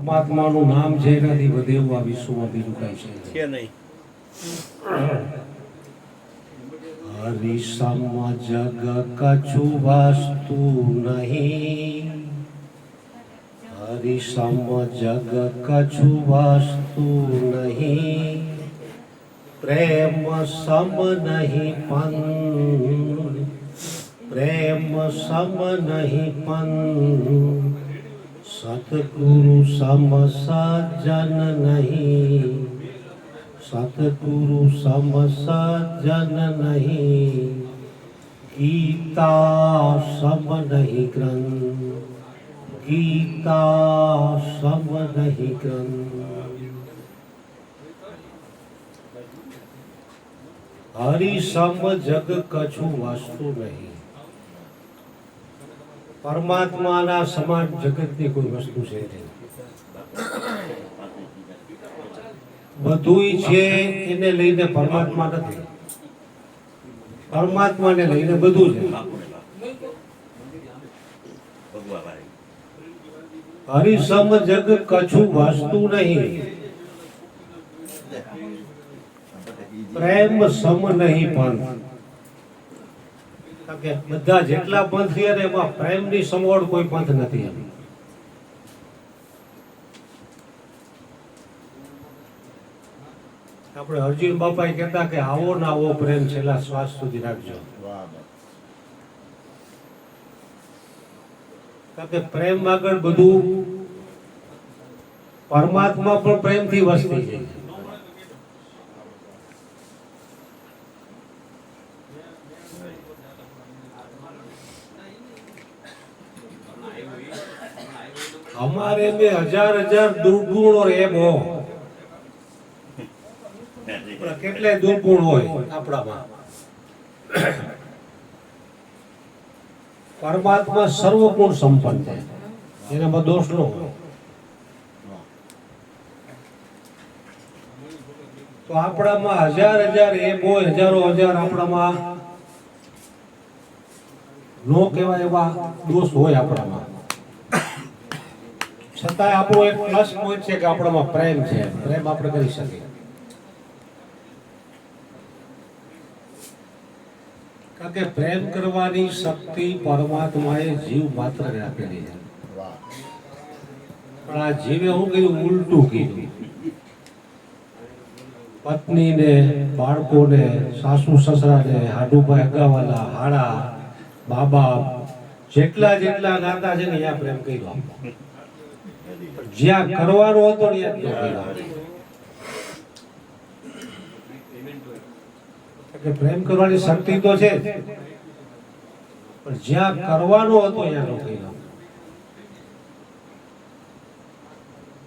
પરમાત્માનું નામ છે એનાથી વધે એવું આ વિશ્વમાં બીજું કઈ છે નહીં. હરિસમ જગ કછુ વસ્તુ નહીં, હરિસમ જગ કછુ વસ્તુ નહીં, પ્રેમ સમ નહીં પન, પ્રેમ સમ નહીં પન, સતગુરુ સમ સજ્જન નહીં, સતગુરુ સમ સજ્જન નહીં, ગીતા સમ નહીં ગ્રંથ, ગીતા સમ નહીં ગ્રંથ. હરિસમ જગ કછુ વસ્તુ નહીં. પરમાત્માના સમાન જગતની કોઈ વસ્તુ છે નહીં. બધુંય છે એને લઈને પરમાત્મા નથી, પરમાત્માને લઈને બધું છે. હરિસમ જગ કછુ વસ્તુ નહીં, પ્રેમ સમ નહીં પંથ. બધા જેટલા પંથ છે એમાં પ્રેમની સમોડ કોઈ પંથ નથી. આપણે અર્જુન બાપા કહેતા કે આવો ના આવો પ્રેમ છેલ્લા શ્વાસ સુધી રાખજો. કારણ કે પ્રેમ આગળ બધું, પરમાત્મા પણ પ્રેમથી વસતી છે. हमारे में हजार हजार दुर्गुण और एम हो, કેટલાય દુર્ગુણ હોય આપણામાં. પરમાત્મા સર્વગુણ સંપન્ન છે, એનામાં દોષ ન હોય. તો આપણામાં હજાર હજાર એમ હોય, હજારો હજાર આપણામાં નો કહેવાય એવા દોષ હોય આપણામાં. છતાં આપણો એક પ્લસ પોઈન્ટ છે કે આપણામાં પ્રેમ છે, પ્રેમ આપણે કરી શકીએ. કારણ કે પ્રેમ કરવાની શક્તિ પરમાત્માએ જીવ માત્રને આપેલી છે. પણ આ જીવે શું કર્યું? ઉલટું કીધું. પત્નીને, બાળકોને, સાસુ સસરાને, હાડુભાઈ અગાવાલા, હાડા બાબા જેટલા જેટલા નાતા છે ને ત્યાં પ્રેમ કર્યો. જ્યાં કરવાનો હતો ને પ્રેમ કરવાની શક્તિ તો છે, પણ જ્યાં કરવાનો હતો ત્યાં નો કર્યો.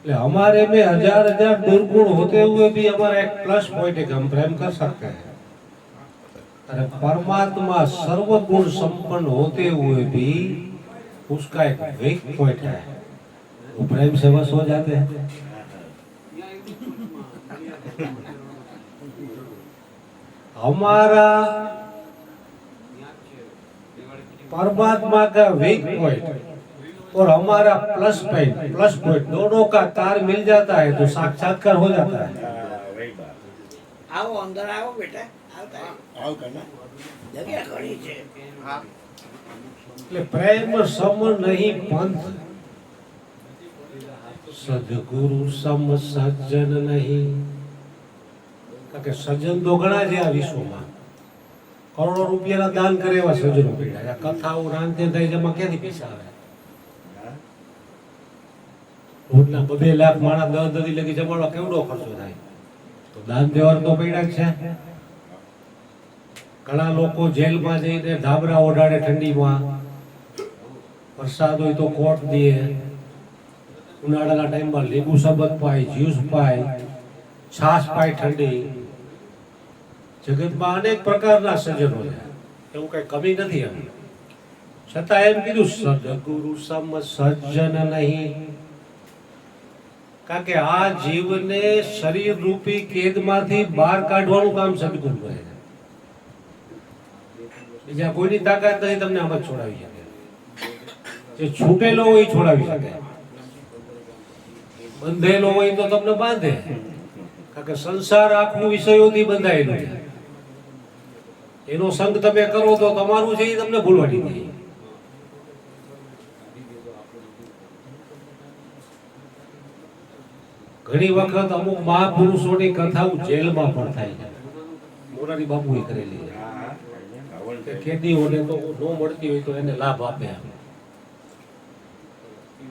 એટલે हमारे में हजार हजार दुर्गुण होते हुए भी हमारा एक प्लस पॉइंट है कि हम प्रेम कर सकते हैं. अरे परमात्मा सर्वगुण संपन्न होते हुए भी उसका एक वीक पॉइंट है, वो प्रेम से वश हो जाते हैं. हमारा परमात्मा का वीक पॉइंट और हमारा प्लस पॉइंट दोनों का तार मिल जाता है तो साक्षात्कार हो जाता है. आओ अंदर आओ बेटा, आओ करना जगह खड़ी છે. એટલે પ્રેમ સમ નહીં પંથ, સદગુરુ સમ સજ્જન નહીં. કારણ કે સજ્જન તો ઘણા છે આ વિશ્વમાં, કરોડો રૂપિયાના દાન કરે એવા સજ્જનો પડ્યા. કથાઓ રાંધે થાય જેમાં ક્યાંથી પૈસા આવે? રોજના 2 લાખ માણસ 10 દી લગી જમાડવા કેવડો ખર્ચો થાય? તો દાન દેવા તો પડ્યા જ છે. ઘણા લોકો જેલમાં જઈને ધાબરા ઓઢાડે ઠંડીમાં, વરસાદ હોય તો કોટ દે, ઉનાળાના ટાઈમમાં લીંબુ શરબત પાય, જ્યુસ પાય, છાશ પાય ઠંડી. જગતમાં અનેક પ્રકારના સજ્જનો છે, એવું કઈ કમી નથી. એમ છતાં એમ કીધું સદગુરુ સમ સજ્જન નહીં. કારણ કે આ જીવને શરીર રૂપી કેદમાંથી બહાર કાઢવાનું કામ સદગુરુ કરે છે. બીજા કોઈની તાકાત નથી તમને આમ જ છોડાવી શકે. જે છૂટેલો હોય છોડાવી શકે. બંધેલો હોય તો તમને બાંધે, કારણ કે સંસાર આખું વિષયોથી બંધાયેલું છે. એનો સંગ તમે કરો તો તમારું છે એ તમને ભૂલવાડી દે. ઘણી વખત અમુક મહાપુરુષોની કથાઓ જેલમાં પણ થાય છે. મોરારી બાપુએ કરેલી છે. કેદીઓને તો ન મળતી હોય તો એને લાભ આપે.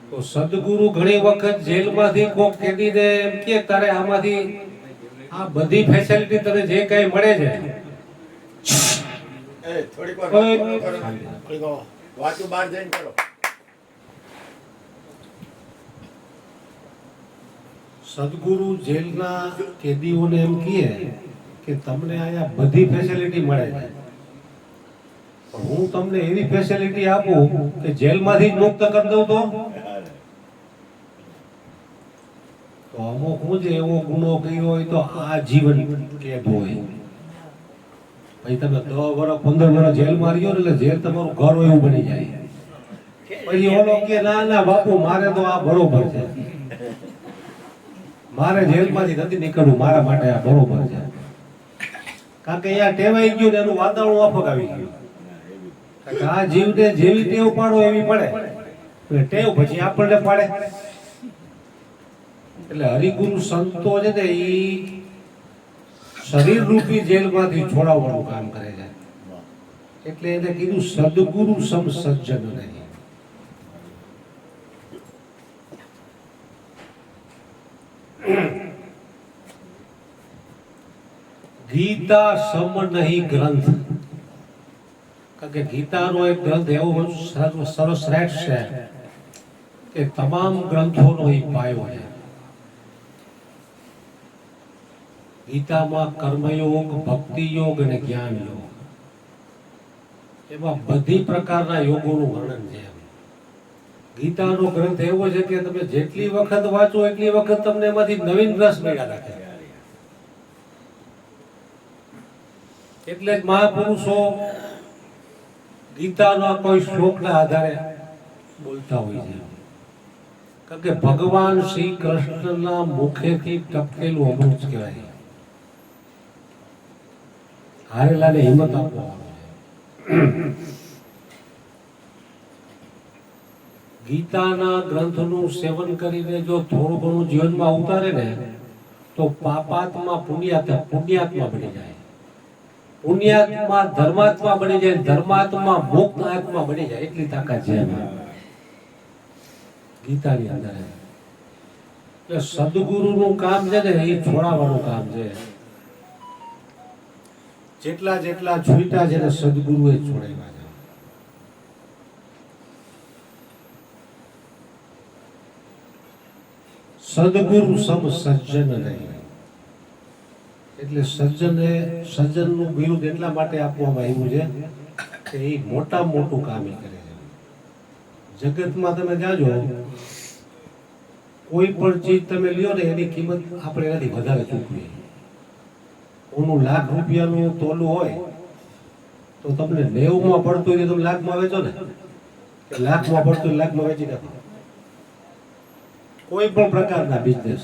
તો સદગુરુ ઘણી વખત જેલમાંથી કોક કેદીને એમ કે તારે આમાંથી આ બધી ફેસિલિટી તને જે કઈ મળે છે સદગુરુ જેલના કેદીઓને એમ કહે કે તમને અહીંયા બધી ફેસિલિટી મળે છે, પણ હું તમને એવી ફેસિલિટી આપું કે જેલમાંથી જ મુક્ત કરી દઉં તો અમુક હું જે એવો ગુનો કર્યો હોય તો આ જીવન કેદ હોય. પછી તમે 10 વર્ષ 15 વર્ષ જેલમાં રહ્યો ને એટલે જેલ તમારું ઘર એવું બની જાય. પછી ઓલો કે ના ના બાપુ મારે તો આ બરોબર છે, મારે જેલમાંથી નથી નીકળવું, મારા માટે આ બરોબર છે. કારણ કે અહીંયા ટેવાઈ ગયું ને એનું વાતાવરણ માફક આવી ગયું. આ જીવને જેવી ટેવ પાડો એવી પડે, ટેવ પછી આપણને પાડે. એટલે હરિગુરુ સંતો છે ને એ શરીર રૂપી જેલમાંથી છોડાવવાનું કામ કરે છે. એટલે એને કીધું સદગુરુ સમ સજ્જન નહીં. ગીતા સમ નહીં ગ્રંથ, કારણ કે ગીતાનો એક ગ્રંથ એવો સર્વશ્રેષ્ઠ છે કે તમામ ગ્રંથોનો એ પાયો છે. ગીતામાં કર્મયોગ, ભક્તિ યોગ અને જ્ઞાન યોગ, એમાં બધી પ્રકારના યોગોનું વર્ણન છે. ગીતાનો ગ્રંથ એવો છે કે તમે જેટલી વખત વાંચો એટલી વખત તમને એમાંથી નવીન રસ મળ્યા રાખે. એટલે જ મહાપુરુષો ગીતાના કોઈ શ્લોકના આધારે બોલતા હોય છે, કારણ કે ભગવાન શ્રી કૃષ્ણના મુખેથી ટપકેલું અમૃત કહેવાય. હારેલાને હિંમત આપવાનો. ગીતાના ગ્રંથનું સેવન કરીને જો થોડું ઘણું જીવનમાં ઉતારે ને તો પાપાત્મા પુણ્યાત્મા બની જાય, પુણ્યાત્મા ધર્માત્મા બની જાય, ધર્માત્મા મુક્ત આત્મા બની જાય. એટલી તાકાત છે ગીતાની અંદર. એટલે સદગુરુનું કામ છે ને એ છોડાવવાનું કામ છે. જેટલા જેટલા છૂટા છે ને સદગુરુએ છોડાવ્યા છે. સદગુરુ સમ સજ્જન નહીં. એટલે સજ્જનનું બિરુદ એટલા માટે આપવામાં આવ્યું છે કે એ મોટા મોટું કામ એ કરે છે. જગતમાં તમે જાજો, કોઈ પણ ચીજ તમે લ્યો ને એની કિંમત આપણે એનાથી વધારે ચૂકવીએ. ઓનું લાખ રૂપિયાનું તોલું હોય તો તમને 90માં પડતું હોય તમે લાખમાં વેચો ને, લાખમાં પડતું લાખમાં વેચી નાખો. કોઈ પણ પ્રકારના બિઝનેસ,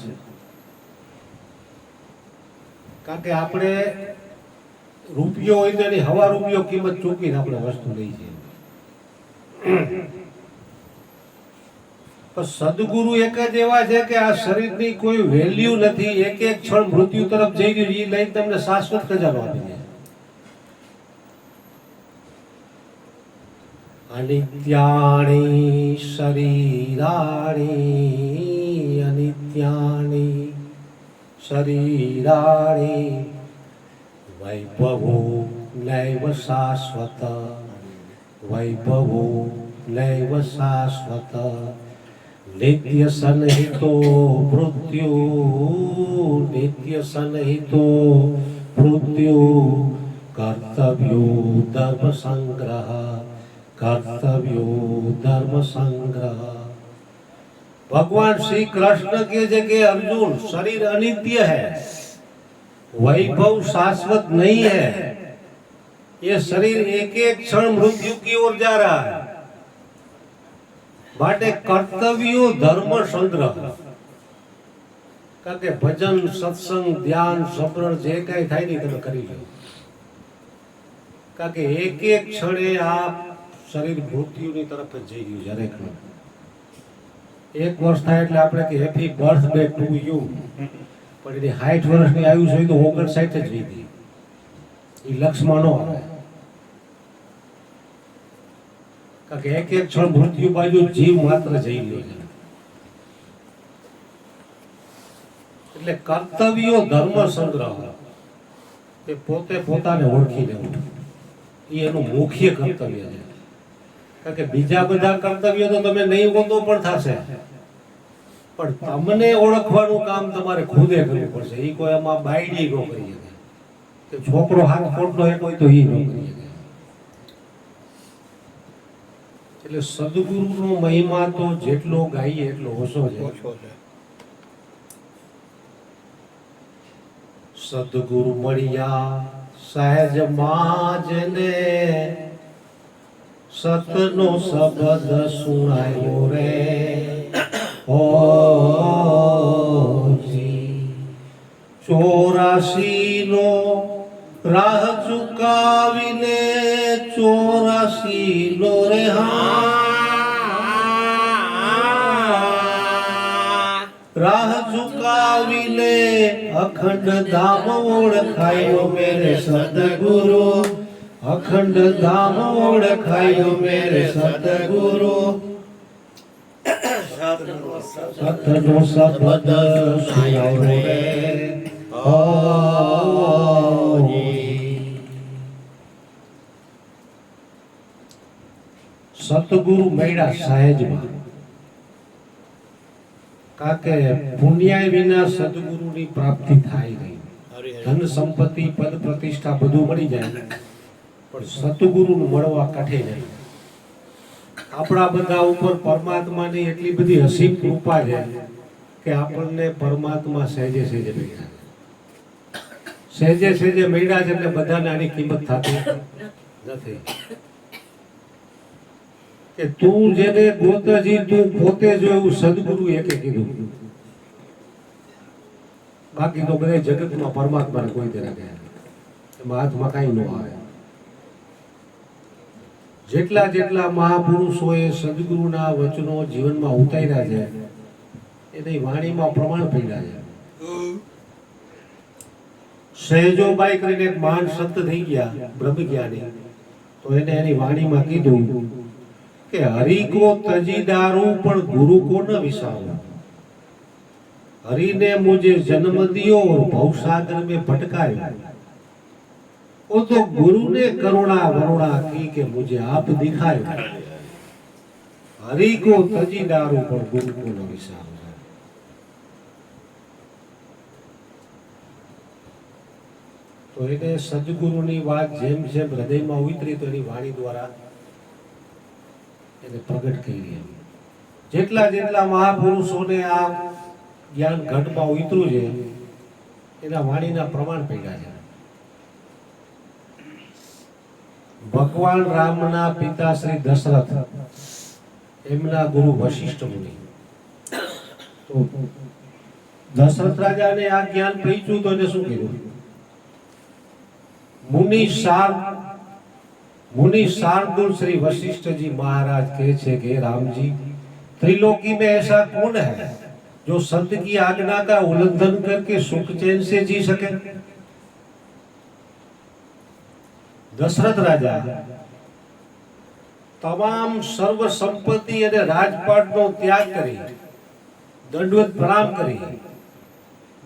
કારણ કે આપણે રૂપિયો હોય તો એની હવા રૂપિયો કિંમત ચૂકવીને આપણે વસ્તુ લઈ છે. પણ સદગુરુ એક જ એવા છે કે આ શરીરની કોઈ વેલ્યુ નથી. એક એક ક્ષણ મૃત્યુ તરફ જઈ રહ્યું, એ લઈને તમને શાશ્વત ખજાનો આપી દે. અનિત્યાની શરીરાણી, અનિત્યાની શરીરાણી, વૈભવો નૈવ શાશ્વત, વૈભવો નૈવ શાશ્વત, નિત્ય સનહિતો મૃત્યુ, નિત્ય સનહિતો મૃત્યુ, કર્તવ્યો ધર્મ સંગ્રહ, કર્તવ્યો ધર્મ સંગ્રહ. भगवान श्री कृष्ण के जगह अर्जुन शरीर अनित्य है, वैभव शाश्वत नहीं है, ये शरीर एक एक क्षण मृत्यु की ओर जा रहा है. માટે કર્તવ્યો ધર્મ સંગ્રહ, કારણ કે ભજન સત્સંગ ધ્યાન સબરણ જે કાંઈ થાય ને તમે કરી લો, કારણ કે એક એક ક્ષણે આ શરીર મૃત્યુની તરફ જ જઈ રહ્યું છે. હરેક એક વર્ષ થાય એટલે આપણે કે હેપી બર્થડે ટુ યુ, પણ એની 60 વર્ષની આયુ હોય તો 59 જ વીતી, એ લક્ષમાં ન આવે. કારણ કે એક એક ક્ષણ મૃત્યુ બાજુ જીવ માત્ર જઈ રહ્યો છે. એટલે કર્તવ્યો ધર્મ સંગ્રહ એ પોતે પોતાને ઓળખી લેવું એ એનું મુખ્ય કર્તવ્ય છે. કારણ કે બીજા બધા કર્તવ્યો તો તમે નહીં ગોતો પણ થશે, પણ તમને ઓળખવાનું કામ તમારે ખુદે કરવું પડશે. એ કોઈ આમાં બાયડી ન કરી શકે, કે છોકરો હાથ ખોટનો એક હોય તો એ ન કરી શકે. એટલે સદગુરુનો મહિમા તો જેટલો ગાઈએ એટલો ઓછો છે. સદગુરુ મળ્યા સહેજ માજને, સતનો શબ્દ સુણાયો રે હોજી. 84 નો રાહ ચુકાવીને 84 નો રે રાહ ચુકાવીને અખંડ ધામ ઓળખાયો મેરે સદગુરુ, અખંડ ધામ ઓળખાયો મેરે સદગુરુ. સતનો શબ્દ સુણાયો રે હોજી. સતગુરુ મળ્યા સહેજમાં, કારણ કે પુણ્ય વિના સદગુરુની પ્રાપ્તિ થાય નહીં. ધન સંપત્તિ પદ પ્રતિષ્ઠા બધું મળી જાય, પણ સતગુરુનું મળવા કાઠે નહીં. આપણા બધા ઉપર પરમાત્માની એટલી બધી અસીમ કૃપા છે કે આપણને પરમાત્મા સહેજે સહેજે મળ્યા, સહેજે સહેજે મળ્યા છે. એટલે બધાને આની કિંમત થતી નથી કે તું જેને ગોતજી તું પોતે જો, એવું સદગુરુ એકે કીધું. બાકી તો બધા જગતમાં પરમાત્માને કોઈ દે રાખે, એમાં હાથમાં કાંઈ ન આવે. જેટલા જેટલા મહાપુરુષોએ સદગુરુના વચનો જીવનમાં ઉતાર્યા છે એની વાણીમાં પ્રમાણ પડ્યા છે. સહેજોબાઈ કરીને એક મહાન સંત થઈ ગયા બ્રહ્મજ્ઞાની, તો એને એની વાણીમાં કીધું કે હરિ કો તજીદારું પણ ગુરુ કો ન વિસારું. हरि ने मुझे जन्म दियो और भवसागर में भटकाया, वो तो गुरु ने करुणा वरुणा की के मुझे आप दिखायो. हरि को तजी डारू पर गुरु को न विसारो. તો એને સદગુરુની વાત જેમ જેમ હૃદયમાં ઉતરી તો એની વાણી દ્વારા એને પ્રગટ કરી. જેટલા જેટલા મહાપુરુષોને આ જ્ઞાન ઘટમાં ઉતર્યું છે એના વાણીના પ્રમાણ પડ્યા છે. ભગવાન રામના પિતા શ્રી દશરથ, એમના ગુરુ વશિષ્ઠ મુનિ. તો દશરથ રાજાને આ જ્ઞાન પહોંચ્યું તો એને શું કીધું? मुनि शार्दुल श्री वशिष्ठ जी महाराज कहे कि राम जी, त्रिलोकी में ऐसा कौन है जो संत की आज्ञा का उल्लंघन करके सुख चैन से जी सके? दशरथ राजा तमाम सर्व संपत्ति અને રાજપાટનો ત્યાગ કરી દંડવત પ્રણામ કરી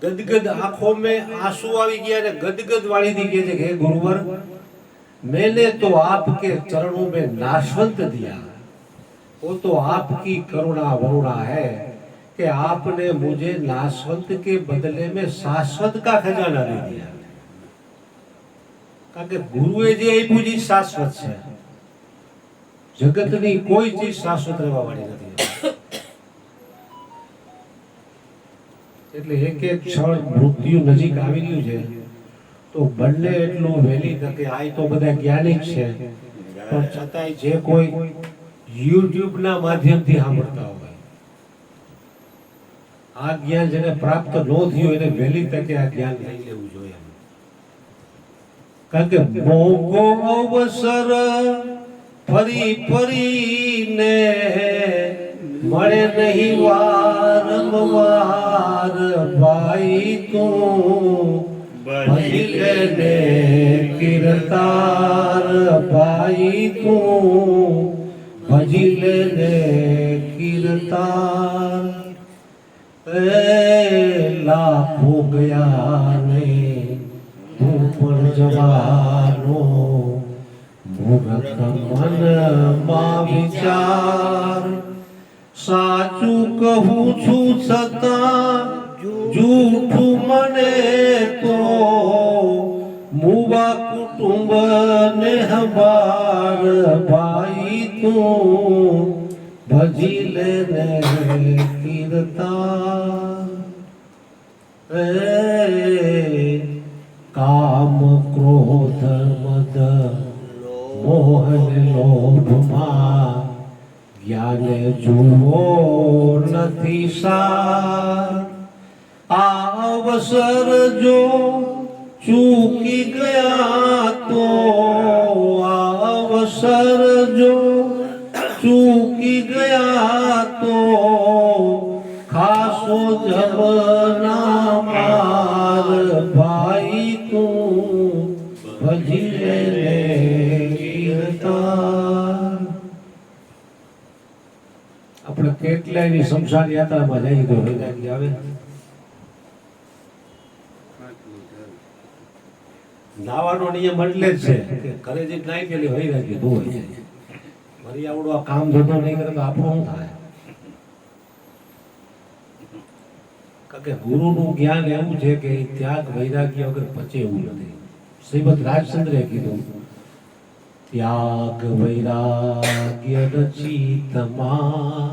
गदगद आंखों में आंसू આવી ગયા ને गदगद वाली दी કે હે ગુરુवर, मैंने तो आपके चरणों में नाशवंत दिया, वो तो आपकी करुणा वरुणा है कि आपने मुझे नाशवंत के बदले में शाश्वत का खजाना दे दिया. કારણ કે ગુરુએ જે આપ્યું છે શાશ્વત છે. જગતની કોઈ ચીજ શાશ્વત રહેવા વાળી નથી. એટલે એક એક ક્ષણ મૃત્યુ નજીક આવી રહ્યું છે તો બંને એટલું વહેલી તકે, આ તો બધા જ્ઞાની છે પણ છતાંય જે કોઈ યુટ્યુબ ના માધ્યમથી સાંભળતા હોય, આ જ્ઞાન જેને પ્રાપ્ત ન થયું એને વહેલી તકે આ જ્ઞાન લઈ લેવું જોઈએ. કારણ કે મોકો અવસર ફરી ફરીને મળે નહીં વારંવાર ભાઈ તું ભજી લેને કીર્તાર ભાઈ તું ભજી લેને કીર્તાર લાખો ગયા ને તું પણ જવાનો મૂર્ખ મનમાં વિચાર સાચું કહું છું છતાં જૂઠું મને તો મુવા કુટુંબ ને હબાર ભાઈ તું ભજી લેને કીર્તાર કામ ક્રોધ મદ મોહ ને લોભમાં જ્ઞાન જુઓ નથી સાર આ અવસર જો ચૂકી ગયા તો આ અવસર જો ચૂકી ગયા તો ખાસો જમના માર ભાઈ તું ભજી લેને કીર્તાર. આપણે કેટલાયની શમશાન યાત્રામાં જઈએ તો વૈરાગી આવે. નાવાનો નિયમ એટલે જ છે કે ઘરે જે નાઈ ગયેલી વૈરાગી ધોવાઈ જાય. મારી આવડું આ કામ ધંધો નહીં કરે તો આપણું શું થાય? કારણ કે ગુરુનું જ્ઞાન એવું છે કે ત્યાગ વૈરાગ્ય વગર પચે એવું નથી. શ્રીમદ રાજચંદ્રે કીધું ત્યાગ વૈરાગ્ય રચિતમાં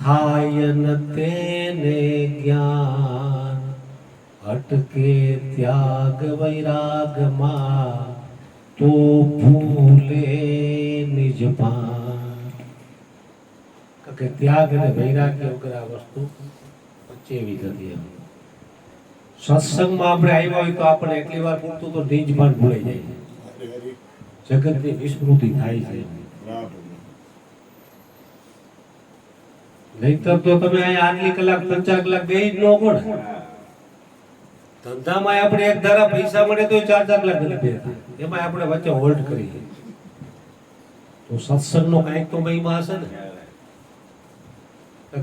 થાય ન તેને જ્ઞાન અટકે ત્યાગ વૈરાગમાં તો ભૂલે નિજ ભાન. કે ત્યાગ અને વૈરાગ્ય વગર આ વસ્તુ પચેવી નથી. એમ સત્સંગમાં આપણે આવ્યા હોય તો આપણે એટલી વાર પૂરતું તો નિજ ભાન ભૂલાઈ જાય, જગતની વિસ્મૃતિ થાય છે. નહીતર તો તમે અહીંયા આટલી કલાક 5 કલાક બેહી જ ન પડે. ધંધામાં આપણે એક ધારા પૈસા મળે તો 4 કલાક નથી બેસતા, એમાં આપણે વચ્ચે હોલ્ડ કરીએ. તો સત્સંગનો કંઈક તો મહિમા હશે ને.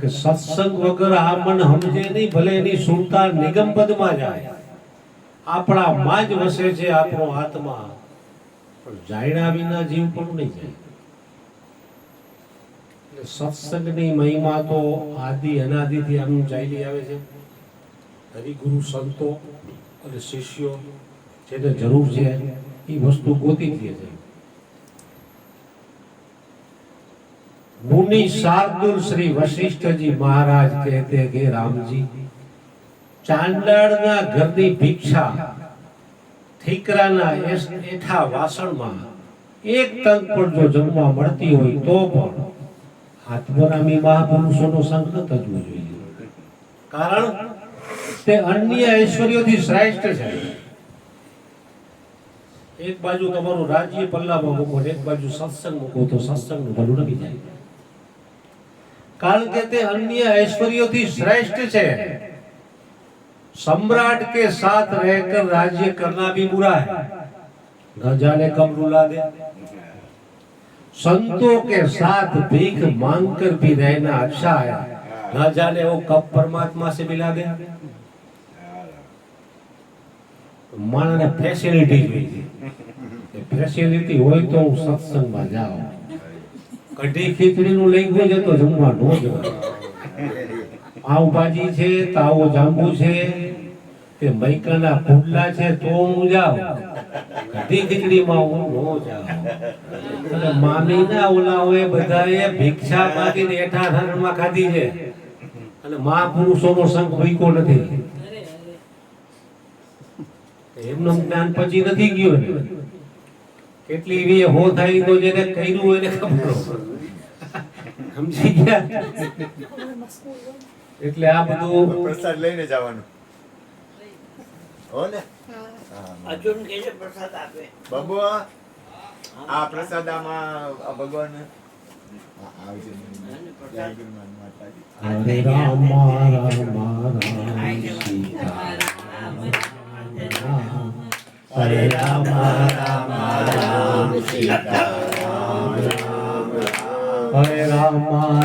કે સત્સંગ વગર આ મન સમજે નહીં, ભલે એની સુરતા નિગમ પદમાં જાય, આપણા માં જ વસે છે આપણો આત્મા, પણ જાણ્યા વિના જીવ પણ નહીં જાય. સત્સંગની મહિમા તો આદિ અનાદિથી આમ ચાલી આવે છે. હરિગુરુ સંતો અને શિષ્યો જેને જરૂર છે એ વસ્તુ ગોતી લે છે. मुनि शार्दुल श्री वशिष्ठ जी महाराज कहते कि राम जी चांडाळना घरनी भिक्षा ठीकराना एठा वासणમાં એક ટંક પણ જો જમવા મળતી હોય તો પણ આત્મરામી મહાપુરુષોનો સંગ ન થવો જોઈએ. કારણ તે અન્ય ઐશ્વર્યોથી શ્રેષ્ઠ છે. એક બાજુ તમારું રાજ્ય પલ્લામાં મૂકો, એક બાજુ સત્સંગ મૂકો તો સત્સંગનું ભલું નથી જાય. કારણ કે તે અન્ય ऐश्वर्यों श्रेष्ठ છે. सम्राट के साथ रहकर राज्य करना भी बुरा है, न जाने कब रुला दे. संतों के साथ भीख मांगकर भी रहना अच्छा है, न जाने वो कब परमात्मा से मिला दे. मानने फैसिलिटी જોઈએ, फैसिलिटी હોય તો સત્સંગમાં જાઓ. કઢી ખીચડીનું લઈ ગયો તો જમવા નો જવાય. પાવભાજી છે, તાવો જાંબુ છે, તે મૈકાના પુડલા છે તો હું જાઉં. કઢી ખીચડીમાં હું નો જાઉં. અને મામીના ઓલાઓએ બધાએ ભિક્ષા માંગીને એઠા હરણમાં ખાધી છે અને મહાપુરુષોનો સંગ ભૂખ્યો નથી. એમનું જ્ઞાન પછી નથી ગયો ને. કેટલી વી હો થાય તો જેને કર્યું એને ખબર. સમજી ગયા? એટલે આ બધું પ્રસાદ લઈને જવાનું હો ને અર્જુન કે છે પ્રસાદ આપે બાબુ આ પ્રસાદ આમાં આ ભગવાન આવશે જય ગુરુનાથ માતાજી હરે રામ રામ રામ સીતારામ હરે રામ રામ રામ સીતારામ હરે રામ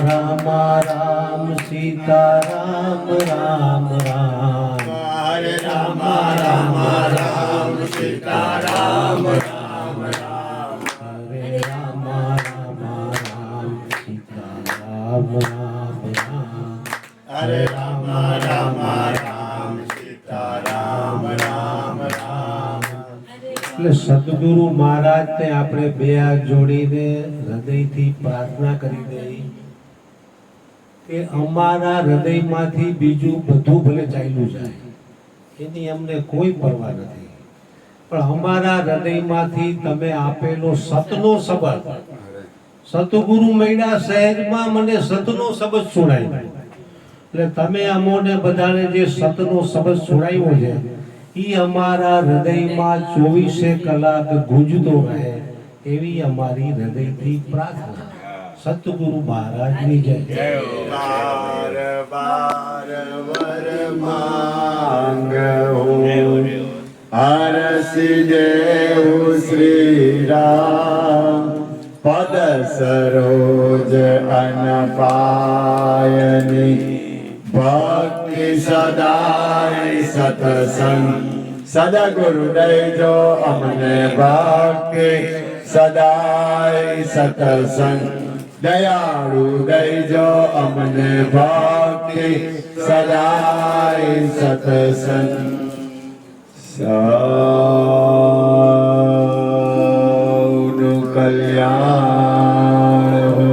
રામ રામ સીતારામ રામ રામ હરે રામ રામ રામ સીતારામ રામ રામ હરે રામ રામ રામ સીતારામ રામ રામ હરે રામ રામ રામ સીતારામ રામ રામ એટલે સદગુરુ મહારાજને આપણે બે હાથ જોડીને હૃદયથી પ્રાર્થના કરી દઈ કે અમારા હૃદયમાંથી બીજું બધું ભલે ચાલ્યું જાય એની અમને કોઈ પરવા નથી, પણ અમારા હૃદયમાંથી તમે આપેલો સતનો શબ્દ, સતગુરુ મૈડા શહેરમાં મને સતનો શબ્દ સુણાવ્યો, એટલે તમે અમોને બધાને જે સતનો શબ્દ સુણાવ્યો છે ઈ અમારા હૃદયમાં 24 કલાક ગુંજતો રહે એવી અમારી હૃદયથી પ્રાર્થના. સતગુરુ મહારાજની જય. બાર બાર વર માંગો હરસી દેવ શ્રી રામ પદ સરોજ અનપાયની ભક્તિ સદાય સતસંગ સદગુરુ દઈજો અમને ભક્તિ સદાય સતસંગ દયાળુ દઈજો અમને ભક્તિ સદાય સતસંગ સૌનું કલ્યાણ હો.